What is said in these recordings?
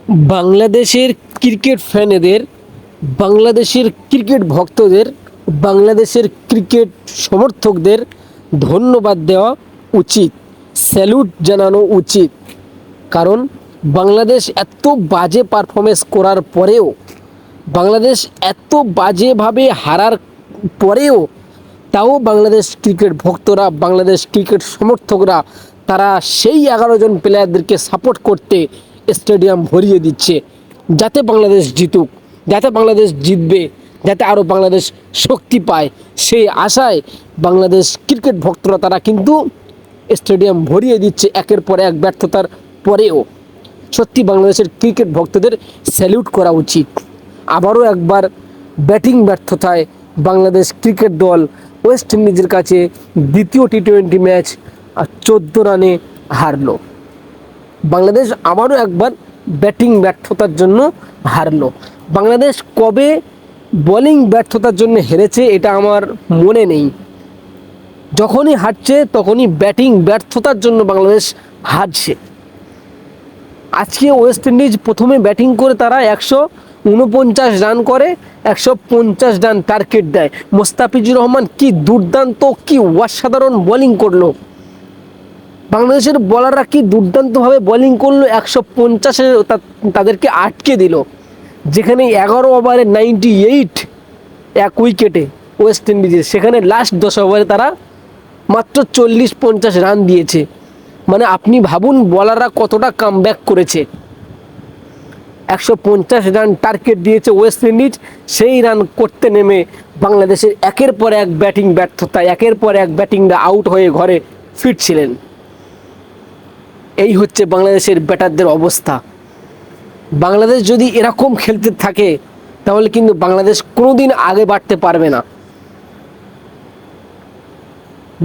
বাংলাদেশের ক্রিকেট ফ্যানেদের, বাংলাদেশের ক্রিকেট ভক্তদের, বাংলাদেশের ক্রিকেট সমর্থকদের ধন্যবাদ দেওয়া উচিত, স্যালুট জানানো উচিত। কারণ বাংলাদেশ এত বাজে পারফরমেন্স করার পরেও, বাংলাদেশ এত বাজেভাবে হারার পরেও, তাও বাংলাদেশ ক্রিকেট ভক্তরা, বাংলাদেশ ক্রিকেট সমর্থকরা তারা সেই 11 জন প্লেয়ারদেরকে সাপোর্ট করতে স্টেডিয়াম ভরিয়ে দিচ্ছে, যাতে বাংলাদেশ জিতুক, যাতে বাংলাদেশ জিতবে, যাতে আরও বাংলাদেশ শক্তি পায়, সেই আশায় বাংলাদেশ ক্রিকেট ভক্তরা তারা কিন্তু স্টেডিয়াম ভরিয়ে দিচ্ছে একের পর এক ব্যর্থতার পরেও। সত্যি বাংলাদেশের ক্রিকেট ভক্তদের স্যালুট করা উচিত। আবারও একবার ব্যাটিং ব্যর্থতায় বাংলাদেশ ক্রিকেট দল ওয়েস্ট ইন্ডিজের কাছে দ্বিতীয় টি-20 ম্যাচ 14 রানে হারলো। বাংলাদেশ আবারও একবার ব্যাটিং ব্যর্থতার জন্য হারলো। বাংলাদেশ কবে বোলিং ব্যর্থতার জন্য হেরেছে এটা আমার মনে নেই। যখনই হারছে তখনই ব্যাটিং ব্যর্থতার জন্য বাংলাদেশ হারছে। আজকে ওয়েস্ট ইন্ডিজ প্রথমে ব্যাটিং করে তারা 149 রান করে, 150 রান টার্গেট দেয়। মোস্তাফিজুর রহমান কি দুর্দান্ত, কি অসাধারণ বোলিং করলো। বাংলাদেশের বোলাররা কি দুর্দান্তভাবে বোলিং করলো, 150-এ তাদেরকে আটকে দিল। যেখানে 11 ওভারে 98 এক উইকেটে ওয়েস্ট ইন্ডিজের, সেখানে লাস্ট 10 ওভারে তারা মাত্র 40-50 রান দিয়েছে। মানে আপনি ভাবুন বোলাররা কতটা কামব্যাক করেছে। 150 রান টার্গেট দিয়েছে ওয়েস্ট ইন্ডিজ, সেই রান করতে নেমে বাংলাদেশের একের পর এক ব্যাটিং ব্যর্থতা, একের পর এক ব্যাটিংরা আউট হয়ে ঘরে ফিরছিলেন। এই হচ্ছে বাংলাদেশের ব্যাটারদের অবস্থা। বাংলাদেশ যদি এরকম খেলতে থাকে তাহলে কিন্তু বাংলাদেশ কোনোদিন আগে বাড়তে পারবে না।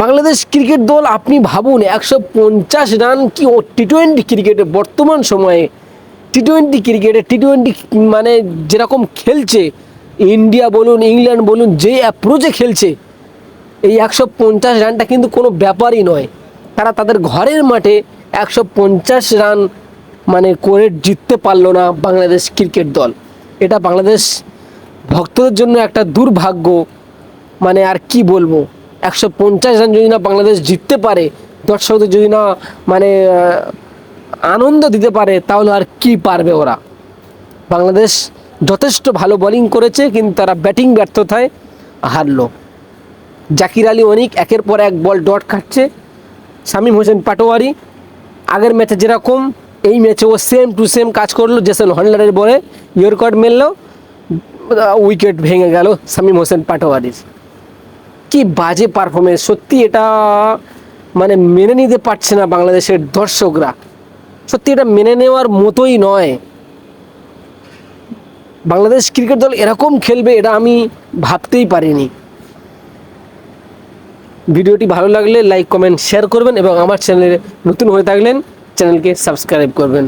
বাংলাদেশ ক্রিকেট দল আপনি ভাবুন 150 রান কি টি-20 ক্রিকেটে, বর্তমান সময়ে টি-20 মানে যেরকম খেলছে ইন্ডিয়া বলুন, ইংল্যান্ড বলুন, যে অ্যাপ্রোচে খেলছে, এই 150 রানটা কিন্তু কোনো ব্যাপারই নয়। তারা তাদের ঘরের মাঠে 150 রান মানে করে জিততে পারলো না বাংলাদেশ ক্রিকেট দল। এটা বাংলাদেশ ভক্তদের জন্য একটা দুর্ভাগ্য। মানে আর কি বলবো, 150 রান যদি না বাংলাদেশ জিততে পারে, দর্শকদের যদি না মানে আনন্দ দিতে পারে, তাহলে আর কি পারবে ওরা। বাংলাদেশ যথেষ্ট ভালো বোলিং করেছে, কিন্তু তারা ব্যাটিং ব্যর্থতায় হারলো। জাকির আলী অনিক একের পর এক বল ডট খাচ্ছে। শামীম হোসেন পাটোয়ারি আগের ম্যাচে যেরকম, এই ম্যাচেও সেম টু সেম কাজ করলো। জেসন হল্ডারের বলে ইয়র্কার মেললো, উইকেট ভেঙে গেল শামীম হোসেন পাটোয়ারির। কি বাজে পারফরমেন্স! সত্যি এটা মানে মেনে নিতে পারছে না বাংলাদেশের দর্শকরা। সত্যি এটা মেনে নেওয়ার মতোই নয়। বাংলাদেশ ক্রিকেট দল এরকম খেলবে এটা আমি ভাবতেই পারিনি। ভিডিওটি ভালো লাগলে লাইক, কমেন্ট, শেয়ার করবেন এবং আমার চ্যানেলে নতুন হয়ে থাকলেন চ্যানেলকে সাবস্ক্রাইব করবেন।